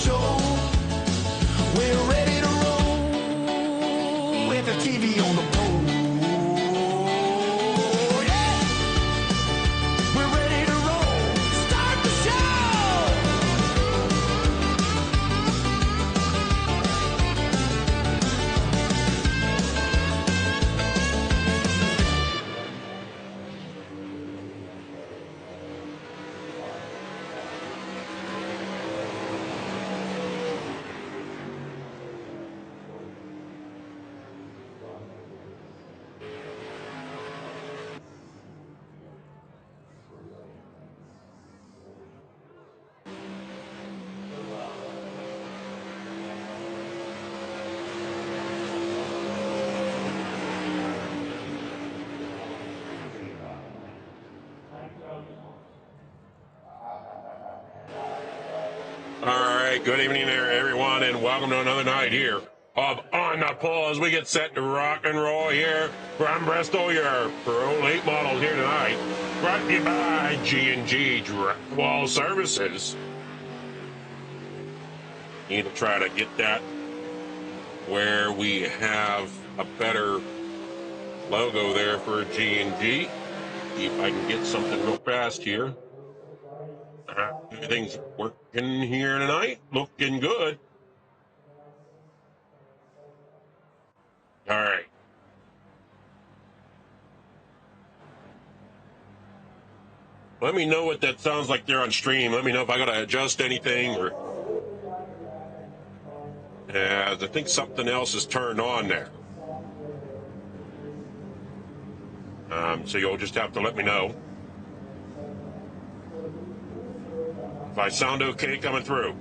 show. We're ready to roll. FFTV on the pole. Yeah, we're ready to roll. Start the show. All right, good evening there, everyone, and welcome to another night here of On the Pole as we get set to rock and roll here from Bristol. Your Pro Late Models here tonight, brought to you by G&G Drywall Services. Need to try to get that where we have a better logo there for G&G. See if I can get something real fast here. Everything's working here tonight, looking good. All right. Let me know what that sounds like there on stream. Let me know if I got to adjust anything or... I think something else is turned on there. So you'll just have to let me know. If I sound okay coming through.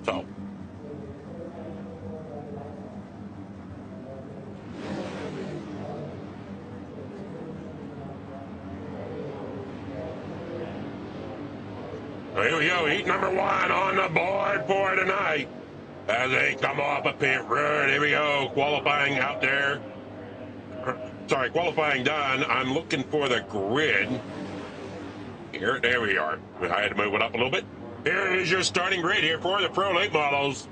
So. Here we go, heat number 1 on the board for tonight. As they come off a pit road, here we go, qualifying out there. Sorry, qualifying done. I'm looking for the grid. Here, there we are. I had to move it up a little bit. Here is your starting grid here for the Pro Late Models.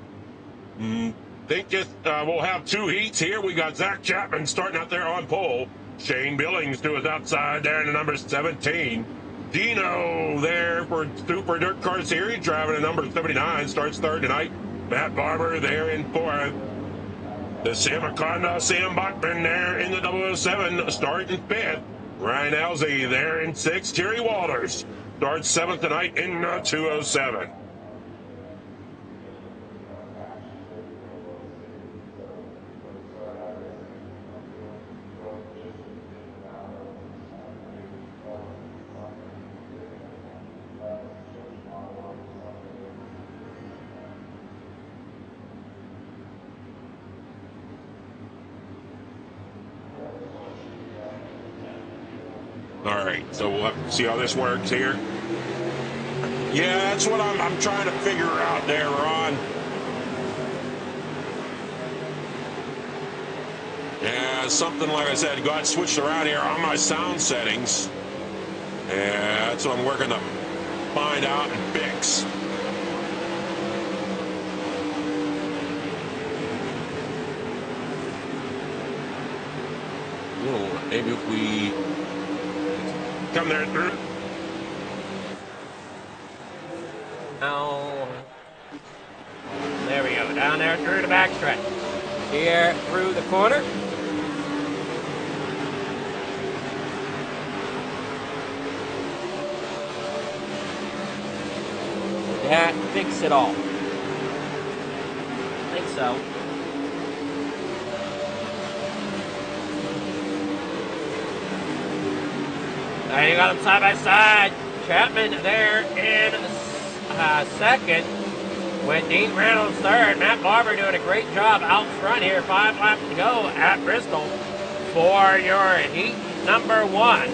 Think we'll have 2 heats here. We got Zach Chapman starting out there on pole. Shane Billings to his outside there in the number 17. Dino there for Super Dirt Car Series, driving a number 79, starts third tonight. Matt Barber there in 4th. The Samaconda, Sam Bachman there in the 007, starting 5th. Ryan Elsie there in 6th. Terry Walters starts 7th tonight in the 207. All right, so we'll have to see how this works here. Yeah, that's what I'm trying to figure out there, Ron. Yeah, something like I said, got switched around here on my sound settings. Yeah, that's what I'm working to find out and fix. Oh, maybe if we come there through. Oh, there we go. Down there through the backstretch. Here through the corner. Did that fix it all? I think so. There you got them side by side. Chapman there in second with Dean Reynolds third. Matt Barber doing a great job out front here. 5 laps to go at Bristol for your heat number 1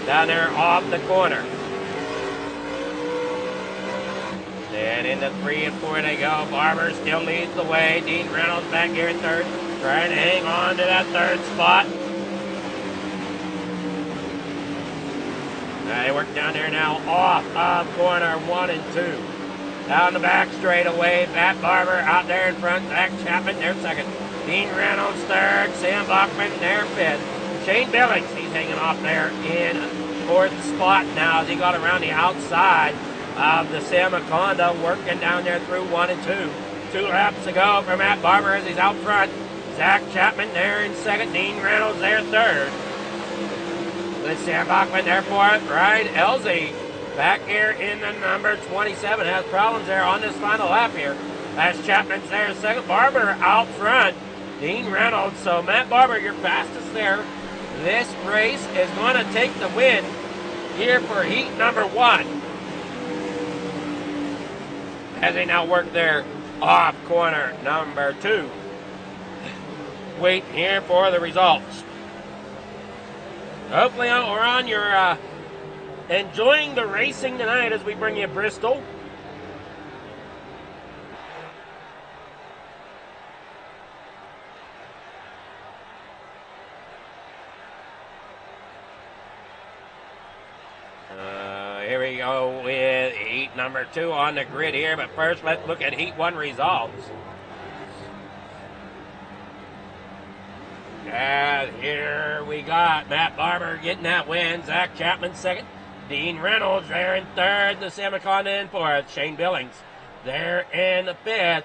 down there off the corner. Then into 3 and 4 they go. Barber still leads the way. Dean Reynolds back here in third, trying to hang on to that third spot. They work down there now off of corner 1 and 2. Down the back straightaway, Matt Barber out there in front, Zach Chapman there second. Dean Reynolds third, Sam Bachman there fifth. Shane Billings, he's hanging off there in fourth spot now as he got around the outside of the Sam Aconda, working down there through 1 and 2. 2 laps to go for Matt Barber as he's out front. Zach Chapman there in second, Dean Reynolds there third. With Sam Bachman there fourth. Ryan Elsie back here in the number 27 has problems there on this final lap here. As Chapman's there second, Barber out front. Dean Reynolds, so Matt Barber, your fastest there. This race is going to take the win here for heat number 1. As they now work there off corner number 2. Waiting here for the results. Hopefully we're on your enjoying the racing tonight as we bring you Bristol. Here we go with heat number 2 on the grid here, but first let's look at heat 1 results. And here we got Matt Barber getting that win, Zach Chapman second, Dean Reynolds there in third, the Sam Aconda in fourth, Shane Billings there in the fifth,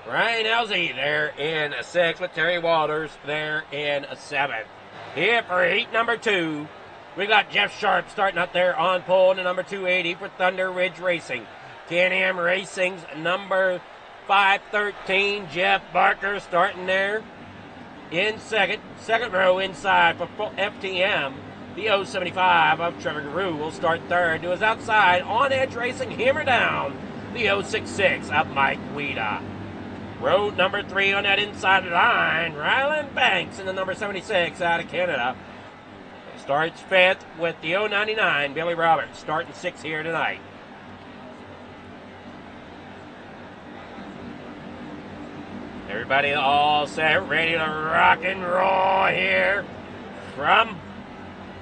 Ryan Elsie there in sixth, with Terry Walters there in seventh. Here for heat number 2. We got Jeff Sharp starting up there on pole in the number 280 for Thunder Ridge Racing. Can-Am Racing's number 513, Jeff Barker starting there in second. Second row inside for FTM. The 075 of Trevor Guru will start third. To his outside, On Edge Racing, hammer down. The 066 of Mike Weeda. Road number 3 on that inside line, Ryland Banks in the number 76 out of Canada. Starts fifth with the 099, Billy Roberts, starting 6th here tonight. Everybody all set, ready to rock and roll here from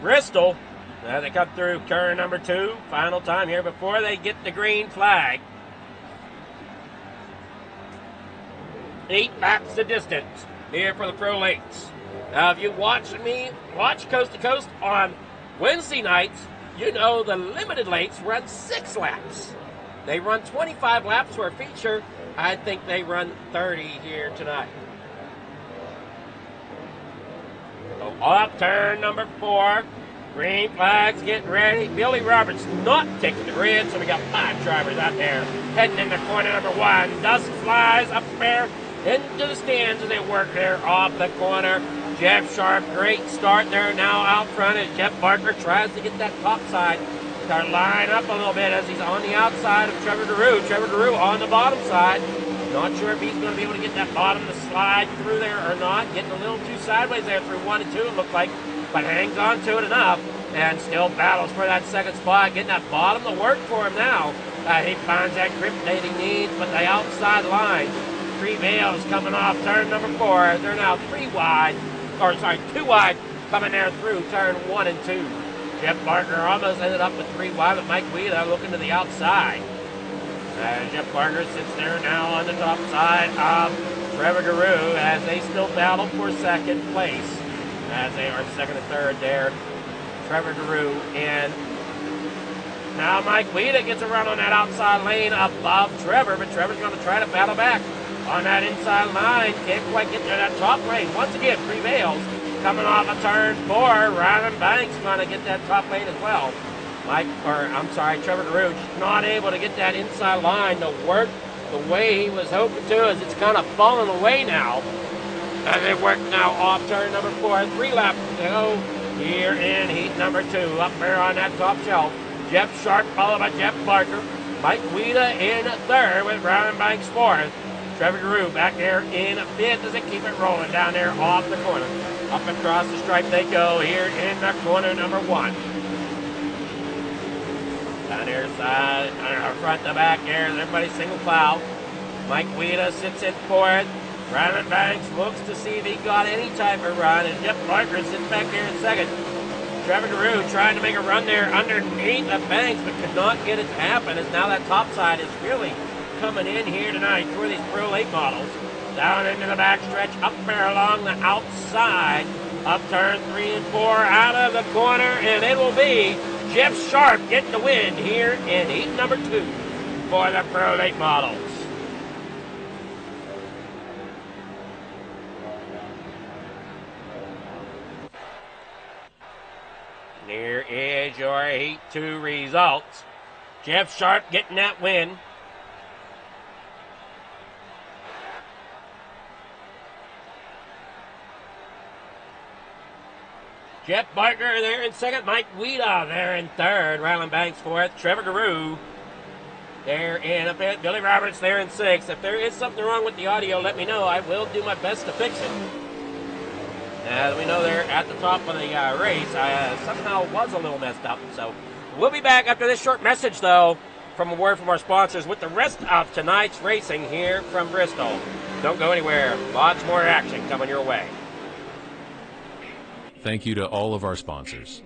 Bristol. Now they come through turn number 2, final time here before they get the green flag. 8 laps the distance here for the Pro Lakes. Now, if you watch Coast to Coast on Wednesday nights, you know the limited lakes run 6 laps. They run 25 laps for a feature. I think they run 30 here tonight. So off turn number 4. Green flags getting ready. Billy Roberts not taking the grid, so we got 5 drivers out there heading into corner number 1. Dust flies up there into the stands as they work there off the corner. Jeff Sharp, great start there now out front as Jeff Barker tries to get that top side to line up a little bit as he's on the outside of Trevor Guru. Trevor Guru on the bottom side. Not sure if he's going to be able to get that bottom to slide through there or not. Getting a little too sideways there through 1 and 2, it looked like, but hangs on to it enough and still battles for that second spot. Getting that bottom to work for him now. He finds that grip that he needs, but the outside line prevails coming off turn number 4. They're now 2 wide coming there through turn 1 and 2. Jeff Barker almost ended up with 3 wide, but Mike Weeda looking to the outside. Jeff Barker sits there now on the top side of Trevor Guru as they still battle for second place. As they are second and third there. Trevor Guru and now Mike Weeda gets a run on that outside lane above Trevor, but Trevor's going to try to battle back on that inside line. Can't quite get to that top lane. Once again, prevails. Coming off of turn 4, Ryland Banks going to get that top lane as well. Trevor Guru not able to get that inside line to work the way he was hoping to, as it's kind of falling away now. As they work now off turn number 4, 3 laps to go here in heat number 2. Up there on that top shelf, Jeff Sharp followed by Jeff Barker. Mike Weeda in third with Ryland Banks fourth. Trevor Guru back there in fifth as they keep it rolling down there off the corner. Up across the stripe they go here in the corner number 1. Down here side, front to back here, everybody single file. Mike Weeda sits in fourth. Ryland Banks looks to see if he got any type of run, and Jeff Barker sits back there in second. Trevor Guru trying to make a run there underneath the banks, but could not get it to happen, as now that top side is really coming in here tonight for these Pro Late models. Down into the backstretch, up there along the outside. Up turn 3 and 4 out of the corner, and it will be Jeff Sharp getting the win here in heat number 2 for the Pro Late models. Here is your heat 2 results. Jeff Sharp getting that win. Jeff Barker there in second. Mike Weeda there in third. Ryland Banks fourth. Trevor Guru there in a fifth. Billy Roberts there in sixth. If there is something wrong with the audio, let me know. I will do my best to fix it. As we know, there at the top of the race, somehow was a little messed up. So we'll be back after this short message, though, from a word from our sponsors with the rest of tonight's racing here from Bristol. Don't go anywhere. Lots more action coming your way. Thank you to all of our sponsors.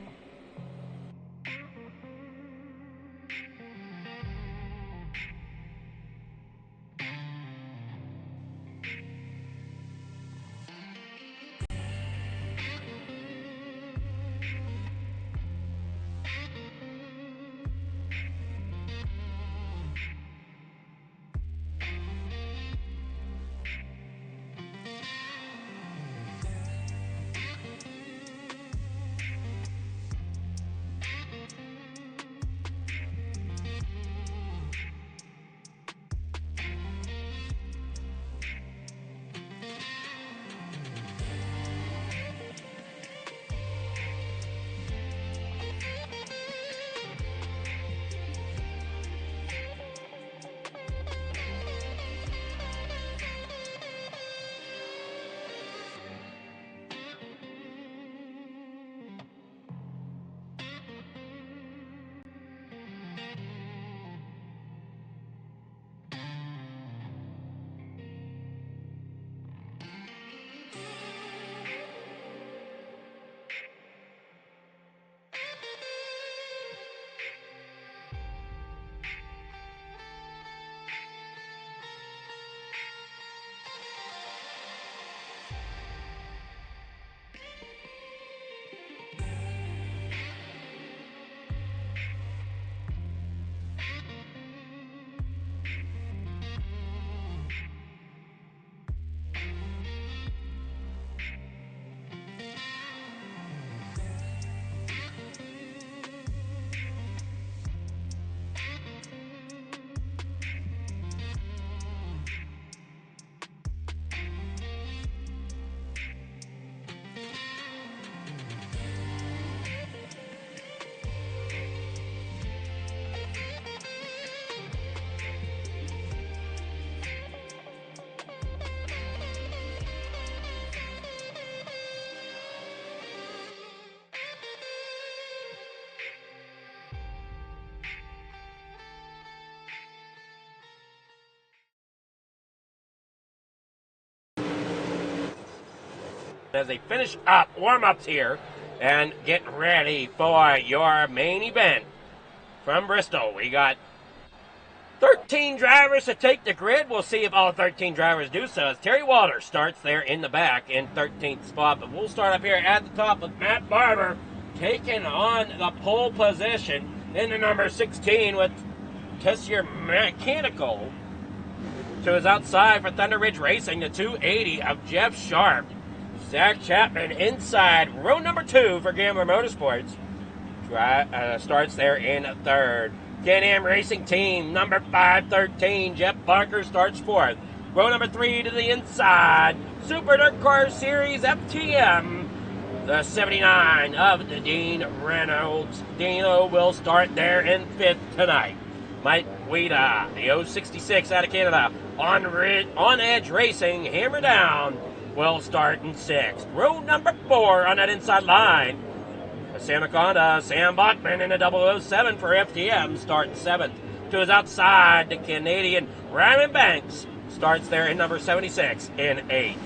As they finish up warm-ups here and get ready for your main event from Bristol. We got 13 drivers to take the grid. We'll see if all 13 drivers do so, as Terry Walter starts there in the back in 13th spot. But we'll start up here at the top with Matt Barber taking on the pole position in the number 16 with Tessier Mechanical to his outside for Thunder Ridge Racing, the 280 of Jeff Sharp. Zach Chapman inside row number 2 for Gambler Motorsports. Starts there in third. Can-Am Racing Team, number 513. Jeff Barker starts fourth. Row number 3 to the inside. Super Dirt Car Series FTM. The 79 of the Dean Reynolds. Dino will start there in fifth tonight. Mike Weeda, the 066 out of Canada. On Edge Racing, Hammer Down, will start in sixth. Row number 4 on that inside line. Sam Aconda, Sam Bachman in the 007 for FTM, starting seventh. To his outside, the Canadian Ryman Banks starts there in number 76 in eighth.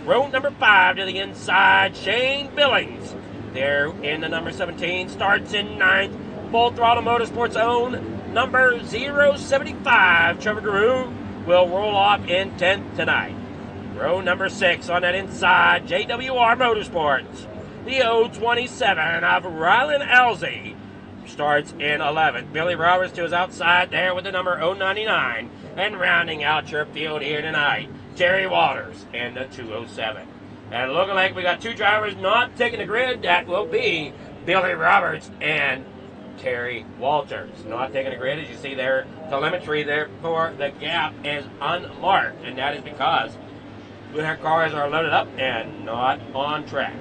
Row number 5 to the inside, Shane Billings there in the number 17. Starts in 9th. Full Throttle Motorsports own number 075. Trevor Guru will roll off in 10th tonight. Row number 6 on that inside. JWR Motorsports. The 027 of Rylan Elsie starts in 11th. Billy Roberts to his outside there with the number 099. And rounding out your field here tonight, Terry Waters in the 207. And looking like we got two drivers not taking the grid. That will be Billy Roberts and Terry Walters. Not taking the grid, as you see there. Telemetry there for the gap is unmarked. And that is because their cars are loaded up and not on track.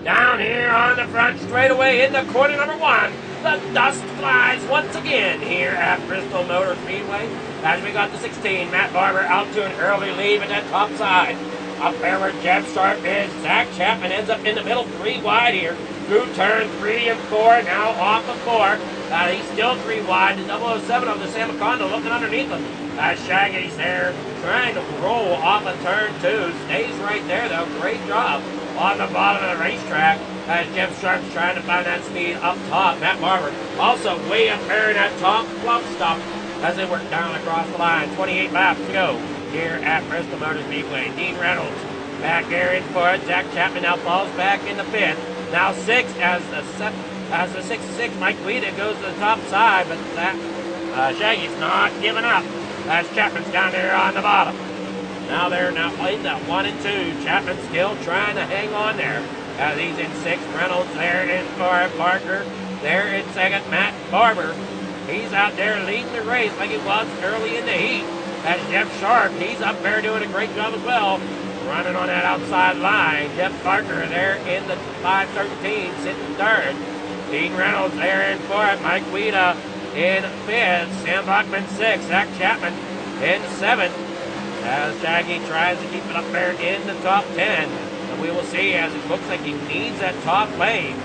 Down here on the front straightaway in the corner number 1. The dust flies once again here at Bristol Motor Speedway. As we got the 16, Matt Barber out to an early lead at that top side. Up there where Jeff Sharp is, Zach Chapman ends up in the middle, 3 wide here. Through turn 3 and 4, now off of 4. He's still 3 wide. The 007 of the San Macondo looking underneath him. Shaggy's there trying to roll off of turn 2. Stays right there though, great job on the bottom of the racetrack as Jeff Sharp's trying to find that speed up top. Matt Barber also way up there in that top flop stop as they work down across the line. 28 laps to go here at Bristol Motor Speedway. Dean Reynolds back there in fourth. Zach Chapman now falls back in the 5th. Now 6th as the 6-6 Mike Guida goes to the top side, but that Shaggy's not giving up as Chapman's down there on the bottom. Now they're playing that 1 and 2. Chapman still trying to hang on there as he's in 6th. Reynolds there in 4th. Parker there in 2nd. Matt Barber, he's out there leading the race like he was early in the heat. As Jeff Sharp, he's up there doing a great job as well, running on that outside line. Jeff Parker there in the 513, sitting 3rd. Dean Reynolds there in 4th. Mike Guida in 5th. Sam Bachman 6th. Zach Chapman in 7th. As Shaggy tries to keep it up there in the top 10. And we will see as it looks like he needs that top lane.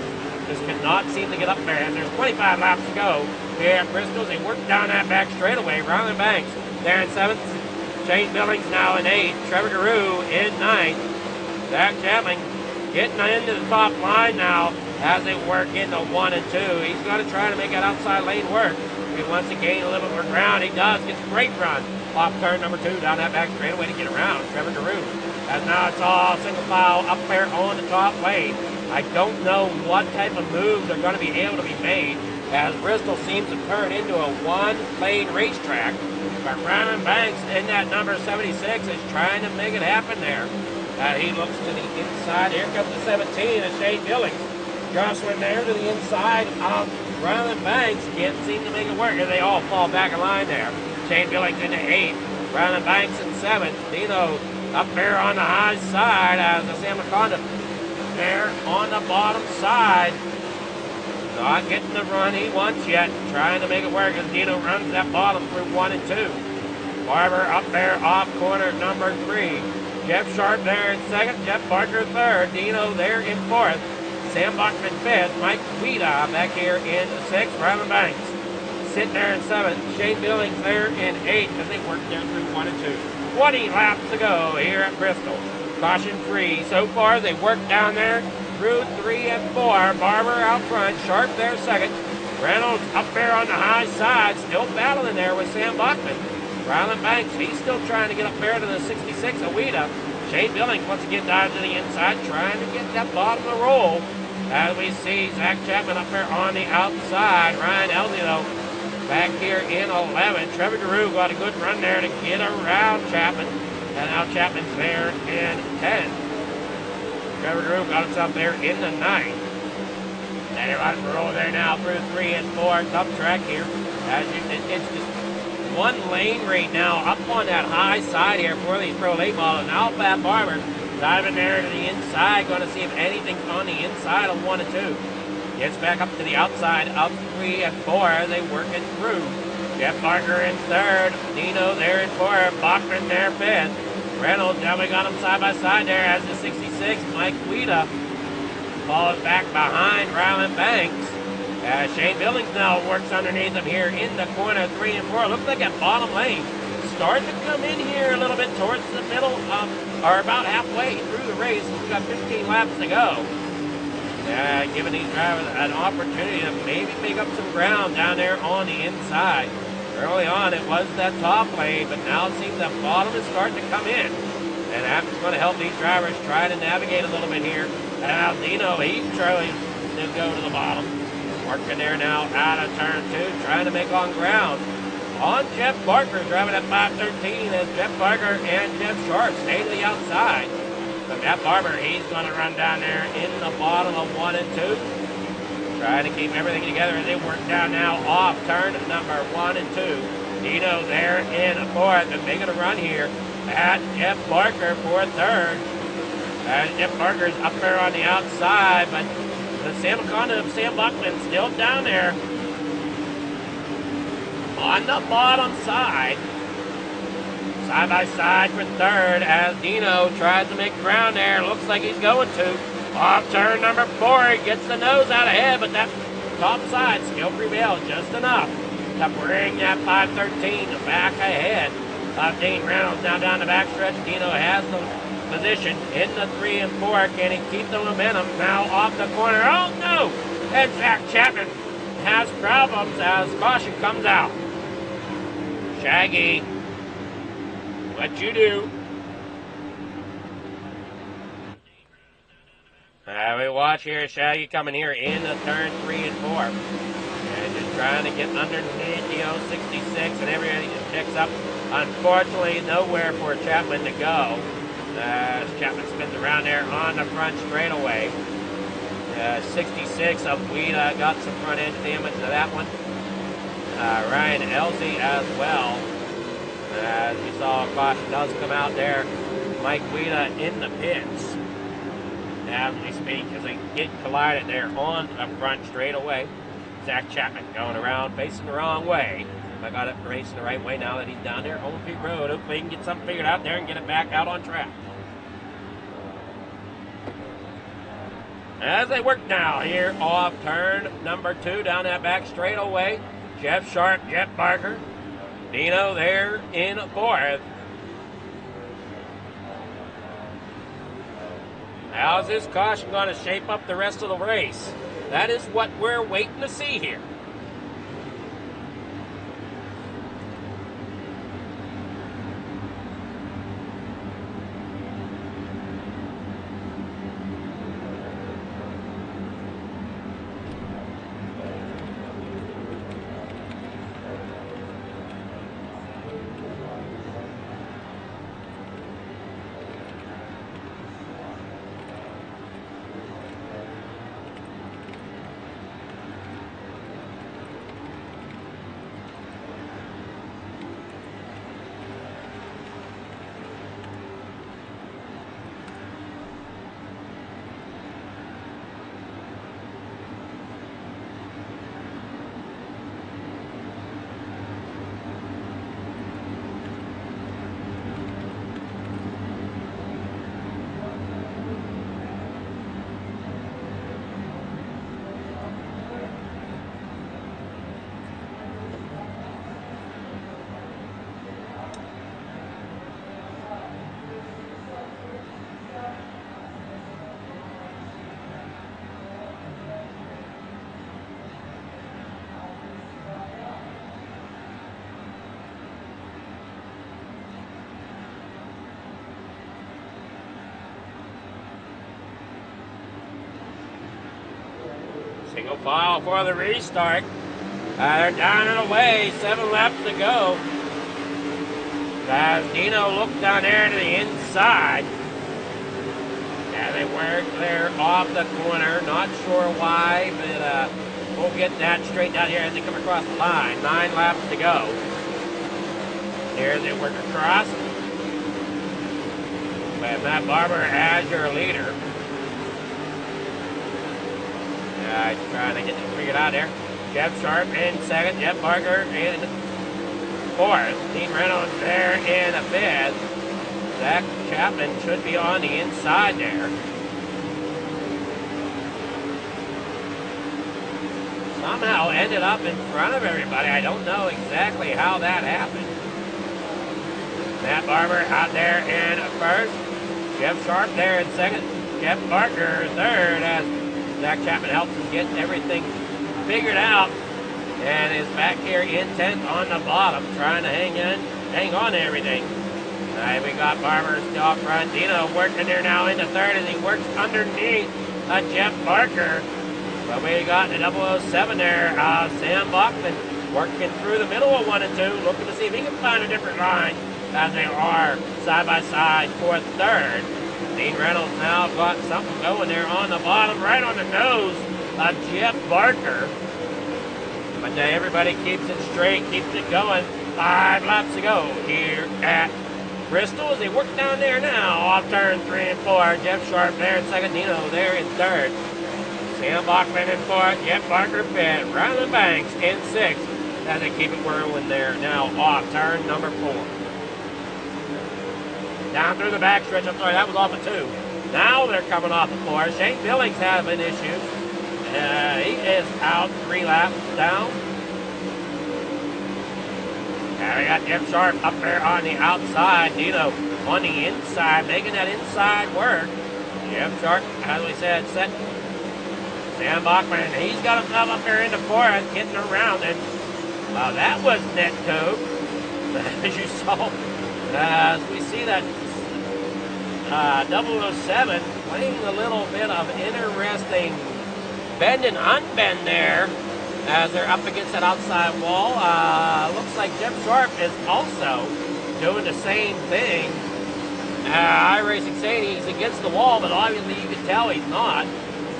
Just cannot seem to get up there. And there's 25 laps to go here at Bristol. They work down that back straightaway. Rylan Banks there in 7th. Shane Billings now in 8th. Trevor Guru in 9th. Zach Chapman getting into the top line now as they work into 1 and 2. He's going to try to make that outside lane work. If he wants to gain a little bit more ground, he does. Gets a great run off turn number 2 down that back straightaway to get around Trevor Guru. As now it's all single file up there on the top lane. I don't know what type of moves are going to be able to be made as Bristol seems to turn into a one-lane racetrack. But Rylan Banks in that number 76 is trying to make it happen there. He looks to the inside. Here comes the 17 and Shane Billings. Jostling there to the inside of Rylan Banks. Can't seem to make it work as they all fall back in line there. Shane Billings into 8th. Rylan Banks in 7th. Dino up there on the high side as the San Macondo there on the bottom side. Not getting the run he wants yet. Trying to make it work as Dino runs that bottom through 1 and 2. Barber up there off corner number 3. Jeff Sharp there in 2nd. Jeff Parker 3rd. Dino there in 4th. Sam Bachman 5th. Mike Guida back here in 6th. Rylan Banks sitting there in 7th. Shane Billings there in 8th as they work there through 1 and 2. 20 laps to go here at Bristol. Caution free. So far they work down there through 3 and 4. Barber out front. Sharp there 2nd. Reynolds up there on the high side. Still battling there with Sam Bachman. Rylan Banks, he's still trying to get up there to the 66 Awida. Shane Billings wants to get down to the inside, trying to get that bottom of the roll. As we see Zach Chapman up there on the outside. Ryan Elsie, though, back here in 11. Trevor Guru got a good run there to get around Chapman. And now Chapman's there in 10. Trevor Guru got himself there in the 9th. And everybody's rolling there now through 3 and 4. Tough track here. It's just one lane right now up on that high side here for these pro late models. Now Pat Barber diving there to the inside, going to see if anything's on the inside of 1 and 2. Gets back up to the outside of 3 and 4 as they work it through. Jeff Parker in 3rd. Dino there in 4th. Bachman there 5th. Reynolds, now we got them side by side there as the 66. Mike Guida falls back behind Rylan Banks. Shane Billings now works underneath him here in the corner 3 and 4. Looks like that bottom lane starting to come in here a little bit towards the middle of, or about halfway through the race. We've got 15 laps to go. Giving these drivers an opportunity to maybe make up some ground down there on the inside. Early on, it was that top lane, but now it seems that bottom is starting to come in. And that's going to help these drivers try to navigate a little bit here. And Aldino, he's trying to go to the bottom. Working there now out of turn 2, trying to make on ground. On Jeff Barker, driving at 513 as Jeff Barker and Jeff Sharp stay to the outside. But Matt Barber, he's going to run down there in the bottom of 1 and 2. Trying to keep everything together as they work down now off turn number 1 and 2. Dino there in 4th and making a run here at Jeff Barker for 3rd. As Jeff Barker's up there on the outside, but the Sam Conda of Sam Buckman still down there on the bottom side. Side by side for 3rd as Dino tries to make ground there. Looks like he's going to. Off turn number 4, he gets the nose out ahead, but that top side still prevails just enough to bring that 513 back ahead of Dean Reynolds. Now down the backstretch, Dino has the position in the 3 and 4. Can he keep the momentum? Now off the corner. Oh no! And Zach Chapman has problems as caution comes out. Shaggy, what you do? We watch here Shaggy coming here in the turn 3 and 4. And just trying to get underneath the 066 and everybody just picks up. Unfortunately, nowhere for Chapman to go. As Chapman spins around there on the front straightaway. 66 of Guida got some front end damage to that one. Ryan Elsie as well. As we saw, caution does come out there. Mike Guida in the pits as we speak, as they get collided there on the front straightaway. Zach Chapman going around, facing the wrong way. I got it racing the right way now that he's down there on Pete Road. Hopefully he can get something figured out there and get it back out on track. As they work now here off turn number 2 down that back straightaway. Jeff Sharp, Jeff Barker, Dino there in 4th. How's this caution going to shape up the rest of the race? That is what we're waiting to see here. Single file for the restart. They're down and away, 7 laps to go. As Dino looked down there to the inside. And they work there off the corner. Not sure why, but we'll get that straightened out here as they come across the line. 9 laps to go. Here they work across. With Matt Barber as your leader. Trying to get it figured out there. Jeff Sharp in 2nd. Jeff Barker in 4th. Dean Reynolds there in 5th. Zach Chapman should be on the inside there. Somehow ended up in front of everybody. I don't know exactly how that happened. Matt Barber out there in 1st. Jeff Sharp there in 2nd. Jeff Barker 3rd as Zach Chapman helps him get everything figured out and is back here intent on the bottom, trying to hang on to everything. All right, we got Barber still up front. Dino working there now into third as he works underneath Jeff Barker. But we got the 007 there, Sam Bachman, working through the middle of 1 and 2, looking to see if he can find a different line as they are side by side for third. Dean Reynolds now got something going there on the bottom, right on the nose of Jeff Barker. But everybody keeps it straight, keeps it going. 5 laps to go here at Bristol as they work down there now. Off turn 3 and 4. Jeff Sharp there in second. Dino there in third. Sam Bachman in fourth. Jeff Barker fifth. Ryland Banks in sixth as they keep it whirling there now off turn number 4. Down through the backstretch. I'm sorry, that was off of 2. Now they're coming off of 4. Shane Billings having issues. He is out 3 laps down. Now we got Jeff Sharp up there on the outside. Dino on the inside, making that inside work. Jeff Sharp, as we said, set. Sam Bachman, he's got himself up there in the fourth, getting around it. That was net code, as you saw. As we see that 007 playing a little bit of interesting bend and unbend there as they're up against that outside wall. Looks like Jeff Sharp is also doing the same thing. iRacing saying he's against the wall, but obviously you can tell he's not.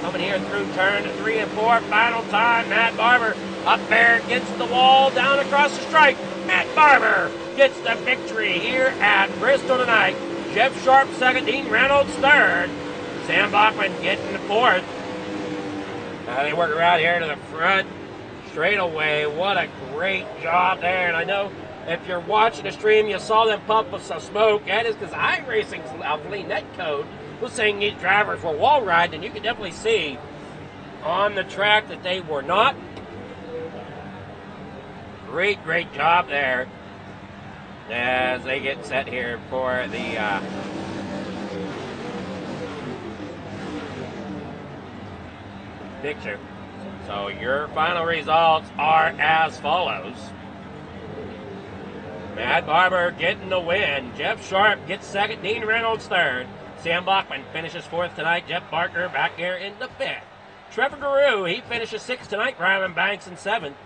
Coming here through turn 3 and 4. Final time, Matt Barber up there against the wall, down across the stripe. Matt Barber gets the victory here at Bristol tonight. Jeff Sharp second, Dean Reynolds third. Sam Bachman getting the fourth. They work around here to the front straightaway. What a great job there. And I know if you're watching the stream, you saw them pump some smoke. That is because iRacing's lead net code was saying these drivers were wall riding, and you can definitely see on the track that they were not. Great job there as they get set here for the picture. So your final results are as follows. Matt Barber getting the win. Jeff Sharp gets second. Dean Reynolds third. Sam Bachman finishes fourth tonight. Jeff Barker back here in the fifth. Trevor Guru, he finishes sixth tonight. Ryland Banks in seventh.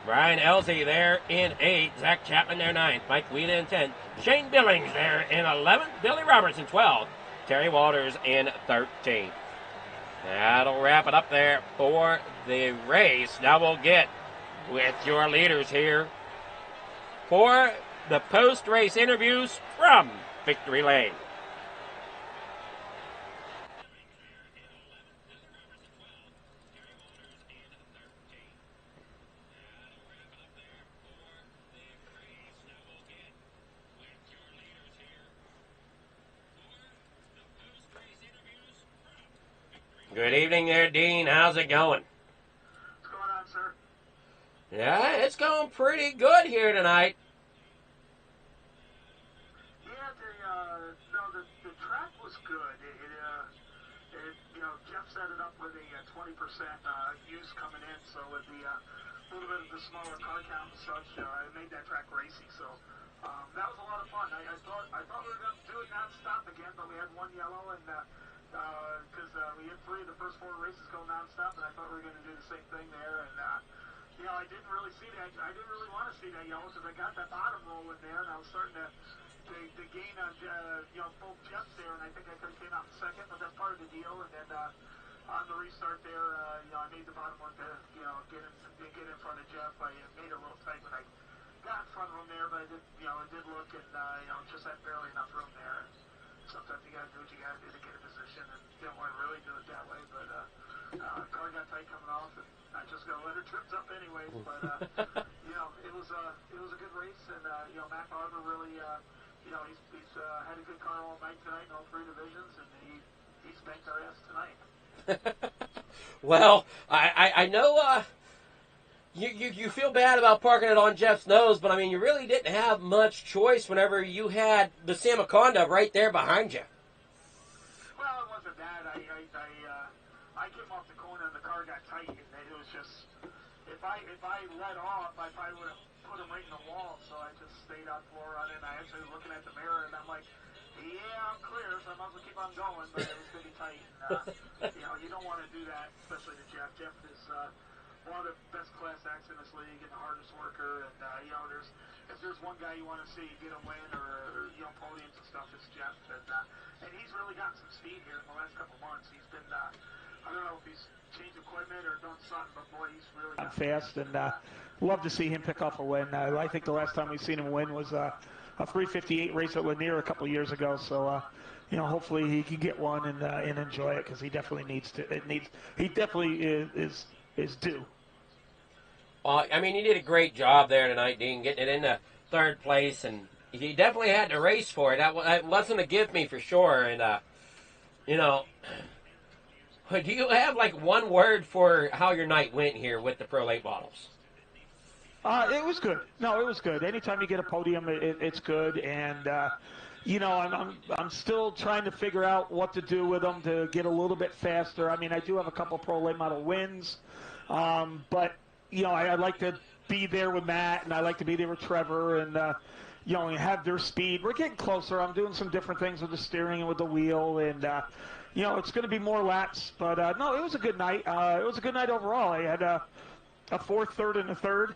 Brian Elsey there in 8th. Zach Chapman there 9th. Mike Weeda in 10th. Shane Billings there in 11th. Billy Roberts in 12th. Terry Walters in 13th. That'll wrap it up there for the race. Now we'll get with your leaders here for the post-race interviews from Victory Lane. Good evening there, Dean. How's it going? What's going on, sir? Yeah, it's going pretty good here tonight. Yeah, the track was good. Jeff set it up with a 20% use coming in, so with the little bit of the smaller car count and such, it made that track racy. So that was a lot of fun. I thought we were going to do it non-stop again, but we had one yellow and. Because we had 3 of the first 4 races go non-stop, and I thought we were going to do the same thing there. And, I didn't really see that. I didn't really want to see that yellow because I got that bottom roll in there, and I was starting to gain on, both jets there, and I think I could have came out in second, but that's part of the deal. And then on the restart there, I made the bottom one to, get in front of Jeff. I made it a little tight when I got in front of him there, but I did look and, just had barely enough room there. Sometimes you got to do what you got to do to get a position, and didn't want to really do it that way. But car got tight coming off, and I just got to let her tripped up anyways. But it was a good race, and Matt Barber really, he's had a good car all night tonight in all 3 divisions, and he spanked our ass tonight. Well, I know. You feel bad about parking it on Jeff's nose, but I mean, you really didn't have much choice whenever you had the Samaconda right there behind you. Well, it wasn't that. I came off the corner, and tight, and it was just if I let off, I probably would have put him right in the wall. So I just stayed on floor on it. And I actually was looking at the mirror, and I'm like, yeah, I'm clear, so I might as well keep on going. But it was going to be tight. And, you don't want to do that, especially to Jeff. Jeff is one of the best class acts in this league and the hardest worker. And if there's one guy you want to see get a win or podiums and stuff, it's Jeff. And he's really gotten some speed here in the last couple months. He's been I don't know if he's changed equipment or done something, but boy, he's really fast, and love to see him pick off a win. I think the last time we've seen him win was a 358 race at Lanier a couple of years ago. So, hopefully he can get one and enjoy it, because he definitely needs to. He definitely is due. Well, I mean, he did a great job there tonight, Dean, getting it into third place, and he definitely had to race for it. That wasn't a give me for sure, and do you have like one word for how your night went here with the Pro Late Models? It was good. No, it was good. Anytime you get a podium, it's good. And, I'm still trying to figure out what to do with them to get a little bit faster. I mean, I do have a couple Pro Late Model wins. But, I like to be there with Matt, and I like to be there with Trevor, and, have their speed. We're getting closer. I'm doing some different things with the steering and with the wheel, and, it's going to be more laps. But, no, it was a good night. It was a good night overall. I had a fourth, third, and a third.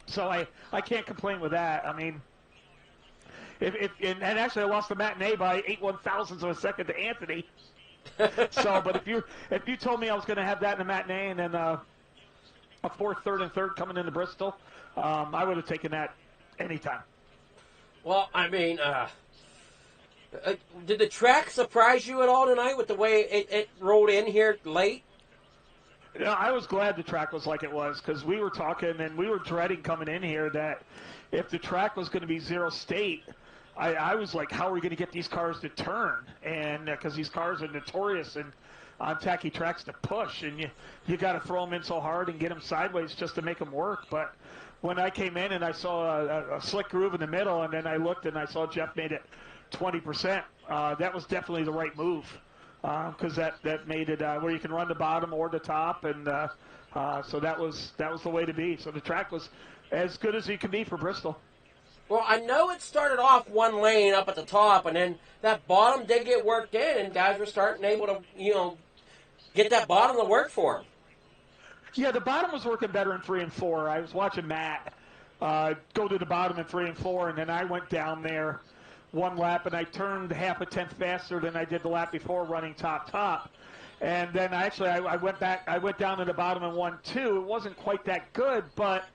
So I can't complain with that. I mean, and actually I lost the matinee by 8/1000ths of a second to Anthony. So, but if you told me I was going to have that in the matinee and then a fourth, third, and third coming into Bristol, I would have taken that anytime. Well, I mean, did the track surprise you at all tonight with the way it rolled in here late? I was glad the track was like it was, because we were talking and we were dreading coming in here that if the track was going to be zero state, I was like, how are we going to get these cars to turn? And because these cars are notorious and on tacky tracks to push, and you got to throw them in so hard and get them sideways just to make them work. But when I came in and I saw a slick groove in the middle, and then I looked and I saw Jeff made it 20%, that was definitely the right move. Because that made it where you can run the bottom or the top, and so that was the way to be. So the track was as good as you can be for Bristol. Well, I know it started off one lane up at the top, and then that bottom did get worked in, and guys were able to get that bottom to work for them. Yeah, the bottom was working better in 3 and 4. I was watching Matt go to the bottom in 3 and 4, and then I went down there one lap, and I turned half a tenth faster than I did the lap before running top. And then I went back. I went down to the bottom and 1-2. It wasn't quite that good, but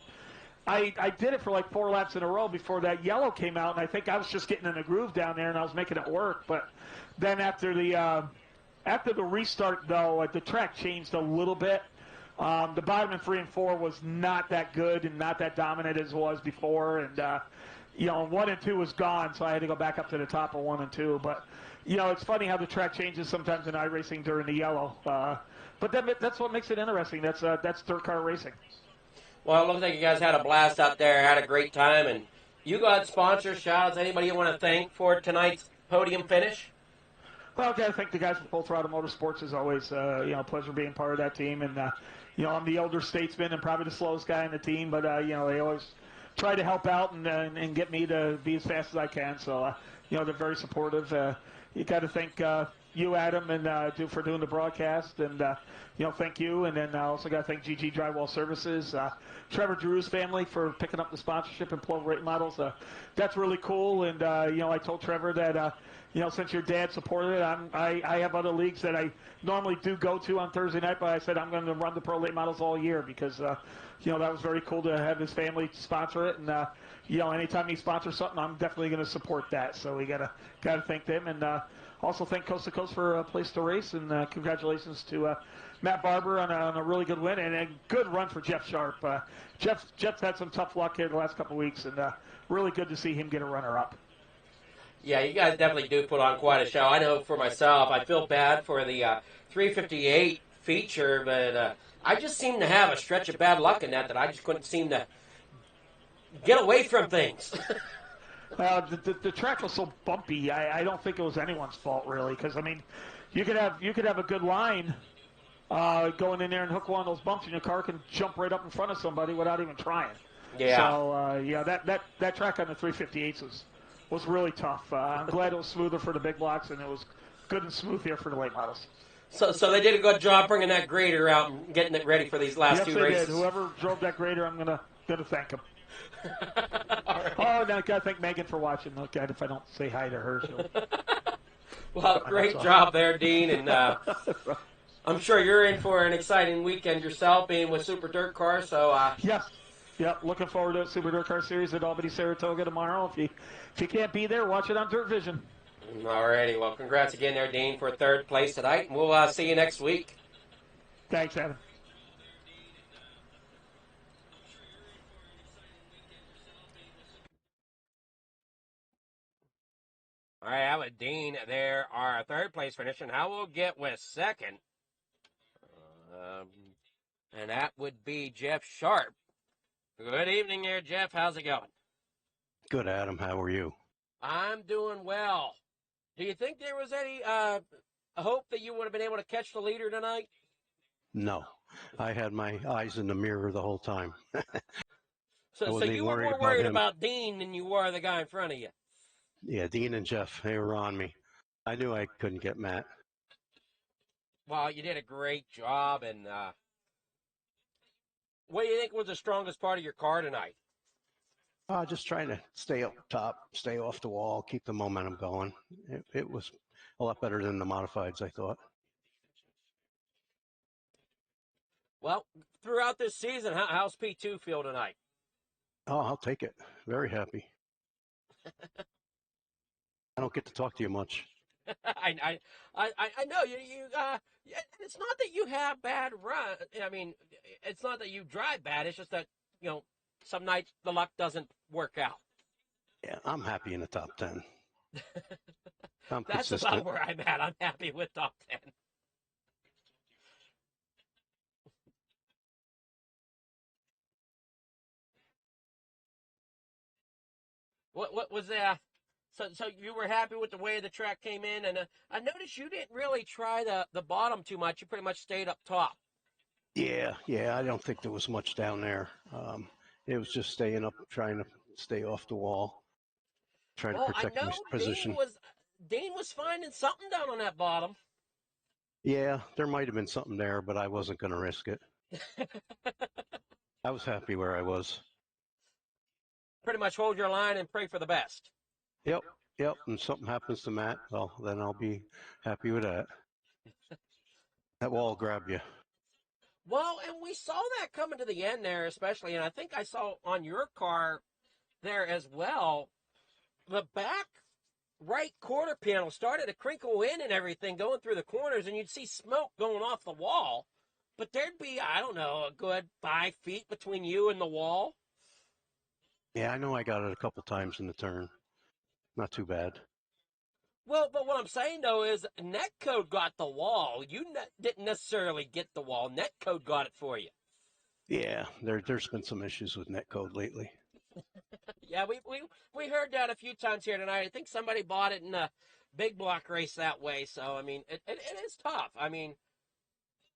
I did it for like 4 laps in a row before that yellow came out, and I think I was just getting in a groove down there, and I was making it work. But then after the restart, though, the track changed a little bit. The bottom in 3 and 4 was not that good and not that dominant as it was before, and 1 and 2 was gone, so I had to go back up to the top of 1 and 2. But, it's funny how the track changes sometimes in iRacing during the yellow. But that's what makes it interesting. That's dirt car racing. Well, it looks like you guys had a blast out there, had a great time, and you got sponsors, shout-outs, anybody you want to thank for tonight's podium finish? Well, I got to thank the guys from Full Throttle Motorsports. As always, a pleasure being part of that team. And, I'm the elder statesman and probably the slowest guy in the team, but, they always try to help out and get me to be as fast as I can. So, they're very supportive. You got to thank you, Adam, and for doing the broadcast, and thank you. And then I also got to thank GG Drywall Services, Trevor Drew's family for picking up the sponsorship and Pro Late Models. That's really cool. And I told Trevor that since your dad supported it, I have other leagues that I normally do go to on Thursday night, but I said I'm going to run the Pro Late Models all year because that was very cool to have his family sponsor it. And anytime he sponsors something, I'm definitely going to support that. So we gotta thank them, and also thank Coast to Coast for a place to race, and congratulations to Matt Barber on a really good win and a good run for Jeff Sharp. Jeff's had some tough luck here the last couple of weeks, and really good to see him get a runner-up. Yeah, you guys definitely do put on quite a show. I know for myself, I feel bad for the 358 feature, but I just seem to have a stretch of bad luck in that I just couldn't seem to get away from things. The track was so bumpy. I don't think it was anyone's fault really, because I mean, you could have a good line, going in there and hook one of those bumps, and your car can jump right up in front of somebody without even trying. Yeah. So, that track on the 358s was really tough. I'm glad it was smoother for the big blocks, and it was good and smooth here for the late models. So they did a good job bringing that grader out and getting it ready for these last two races. Yes, they did. Whoever drove that grader, I'm gonna thank him. Right. Oh, and I gotta thank Megan for watching. Look, God, if I don't say hi to her, she'll. Well, great job there, Dean, and I'm sure you're in for an exciting weekend yourself, being with Super Dirt Car. So yes. Yep, looking forward to Super Dirt Car Series at Albany, Saratoga tomorrow. If you can't be there, watch it on Dirt Vision. Alrighty, well, congrats again there, Dean, for third place tonight, and we'll see you next week. Thanks, Adam. All right, that was Dean there, our third place finish, and how we'll get with second, and that would be Jeff Sharp. Good evening there, Jeff. How's it going? Good, Adam. How are you? I'm doing well. Do you think there was any hope that you would have been able to catch the leader tonight? No. I had my eyes in the mirror the whole time. So you were more worried about Dean than you were the guy in front of you. Yeah, Dean and Jeff, they were on me. I knew I couldn't get Matt. Well, you did a great job, and what do you think was the strongest part of your car tonight? Just trying to stay up top, stay off the wall, keep the momentum going. It was a lot better than the modifieds, I thought. Well, throughout this season, how's P2 feel tonight? Oh, I'll take it. Very happy. I don't get to talk to you much. I know you. It's not that you have bad run. I mean, it's not that you drive bad. It's just that some nights the luck doesn't work out. Yeah, I'm happy in the top 10. I'm That's consistent. about where I'm at. I'm happy with top 10. What was that? So you were happy with the way the track came in, and I noticed you didn't really try the bottom too much. You pretty much stayed up top. Yeah, I don't think there was much down there. It was just staying up, trying to stay off the wall, trying to protect my position. Dean was finding something down on that bottom. Yeah, there might have been something there, but I wasn't going to risk it. I was happy where I was. Pretty much hold your line and pray for the best. Yep. And something happens to Matt, well, then I'll be happy with that. That wall will grab you. Well, and we saw that coming to the end there, especially, and I think I saw on your car there as well, the back right quarter panel started to crinkle in and everything going through the corners, and you'd see smoke going off the wall, but there'd be, I don't know, a good 5 feet between you and the wall. Yeah, I know I got it a couple times in the turn. Not too bad. Well, but what I'm saying, though, is Netcode got the wall. You didn't necessarily get the wall. Netcode got it for you. Yeah, there's been some issues with Netcode lately. Yeah, we heard that a few times here tonight. I think somebody bought it in a big block race that way. So, I mean, it is tough. I mean,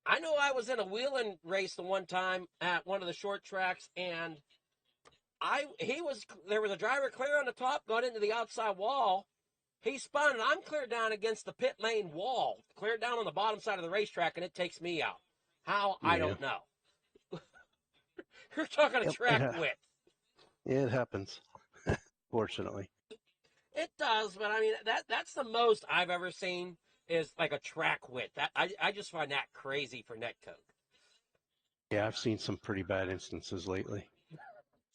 I know I was in a wheeling race the one time at one of the short tracks, and there was a driver clear on the top, got into the outside wall. He spun, and I'm clear down against the pit lane wall, clear down on the bottom side of the racetrack, and it takes me out. How? Yeah. I don't know. You're talking a track width. It happens, fortunately. It does, but I mean, that's the most I've ever seen is like a track width. I just find that crazy for Netcode. Yeah, I've seen some pretty bad instances lately.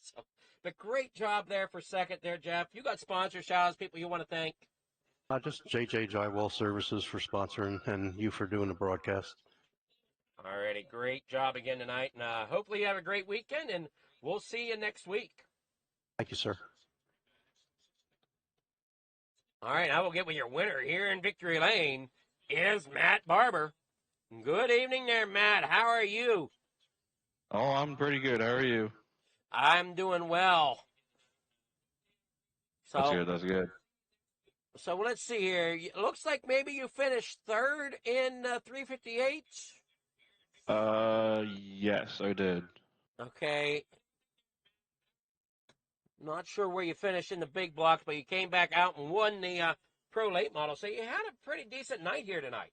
So, but great job there for second there, Jeff. You got sponsor shout-outs, people you want to thank? Just JJ Drywall Services for sponsoring and you for doing the broadcast. Alrighty, great job again tonight, and hopefully you have a great weekend, and we'll see you next week. Thank you, sir. All right, I will get with your winner here in Victory Lane is Matt Barber. Good evening there, Matt. How are you? Oh, I'm pretty good. How are you? I'm doing well. That's good. So let's see here. It looks like maybe you finished third in 358. Yes, I did. Okay. Not sure where you finished in the big blocks, but you came back out and won the Pro Late Model. So you had a pretty decent night here tonight.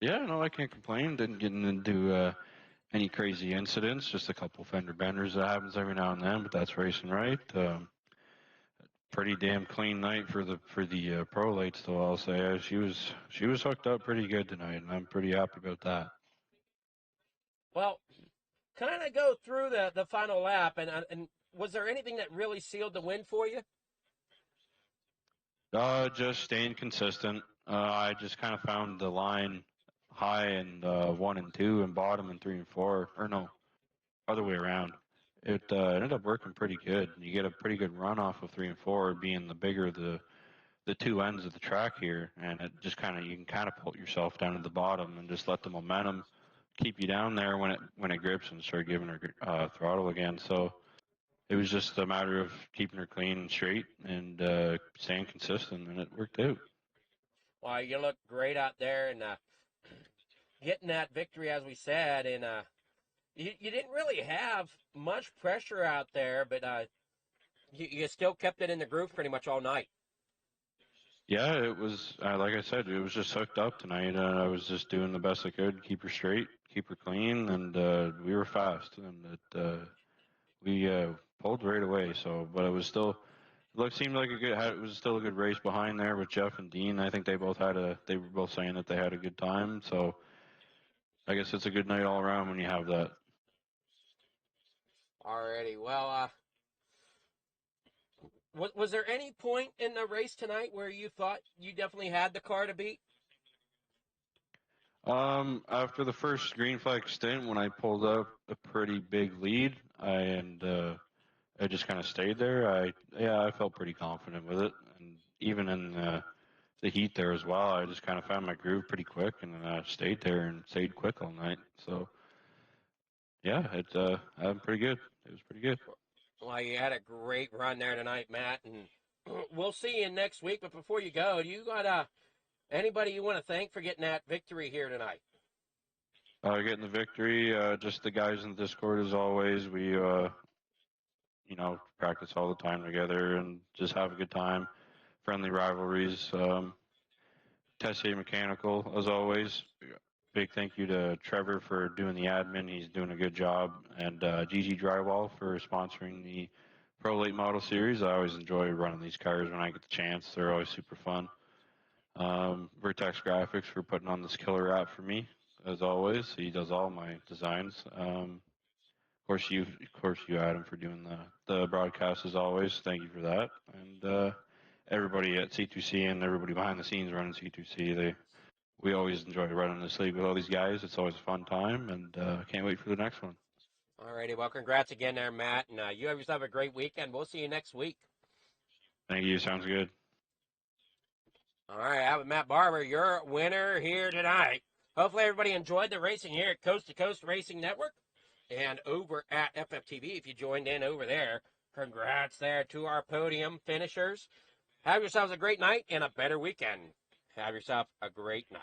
Yeah, no, I can't complain. Didn't get into any crazy incidents. Just a couple fender benders that happens every now and then, but that's racing, right? Pretty damn clean night for the pro lates, though. I'll say she was hooked up pretty good tonight, and I'm pretty happy about that. Well, kind of go through the final lap, and was there anything that really sealed the win for you? Just staying consistent. I just kind of found the line high in 1 and 2 and bottom in 3 and 4, or no, other way around. It ended up working pretty good. You get a pretty good run off of 3 and 4, being the bigger the two ends of the track here, and it just kind of you can kind of pull yourself down to the bottom and just let the momentum keep you down there when it grips and start giving her throttle again. So it was just a matter of keeping her clean and straight and staying consistent, and it worked out. Well, you look great out there and getting that victory, as we said, and you didn't really have much pressure out there, but you still kept it in the groove pretty much all night. Yeah, it was like I said, it was just hooked up tonight. I was just doing the best I could, keep her straight, keep her clean, and we were fast, and we pulled right away. So, but it was still seemed like it was still a good race behind there with Jeff and Dean. I think they were both saying that they had a good time. So I guess it's a good night all around when you have that. Alrighty, well, was there any point in the race tonight where you thought you definitely had the car to beat? After the first green flag stint, when I pulled up a pretty big lead, I just kind of stayed there. I felt pretty confident with it, and even in the heat there as well, I just kind of found my groove pretty quick, and then I stayed there and stayed quick all night. So yeah, I'm pretty good. It was pretty good. Well, you had a great run there tonight, Matt, and we'll see you next week. But before you go, do you got anybody you want to thank for getting that victory here tonight? Getting the victory, just the guys in the Discord as always. We practice all the time together and just have a good time. Friendly rivalries. Tessier Mechanical, as always. Big thank you to Trevor for doing the admin. He's doing a good job. And GG Drywall for sponsoring the Pro Late Model Series. I always enjoy running these cars when I get the chance. They're always super fun. Vertex Graphics for putting on this killer app for me, as always. He does all my designs. Of course, you, Adam, for doing the broadcast as always. Thank you for that. And everybody at C2C and everybody behind the scenes running C2C, we always enjoy running this league with all these guys. It's always a fun time, and can't wait for the next one. Alrighty, well, congrats again there, Matt, and you have yourself a great weekend. We'll see you next week. Thank you. Sounds good. All right, I have Matt Barber, your winner here tonight. Hopefully everybody enjoyed the racing here at Coast to Coast Racing Network and over at FFTV if you joined in over there. Congrats there to our podium finishers. Have yourselves a great night and a better weekend. Have yourself a great night.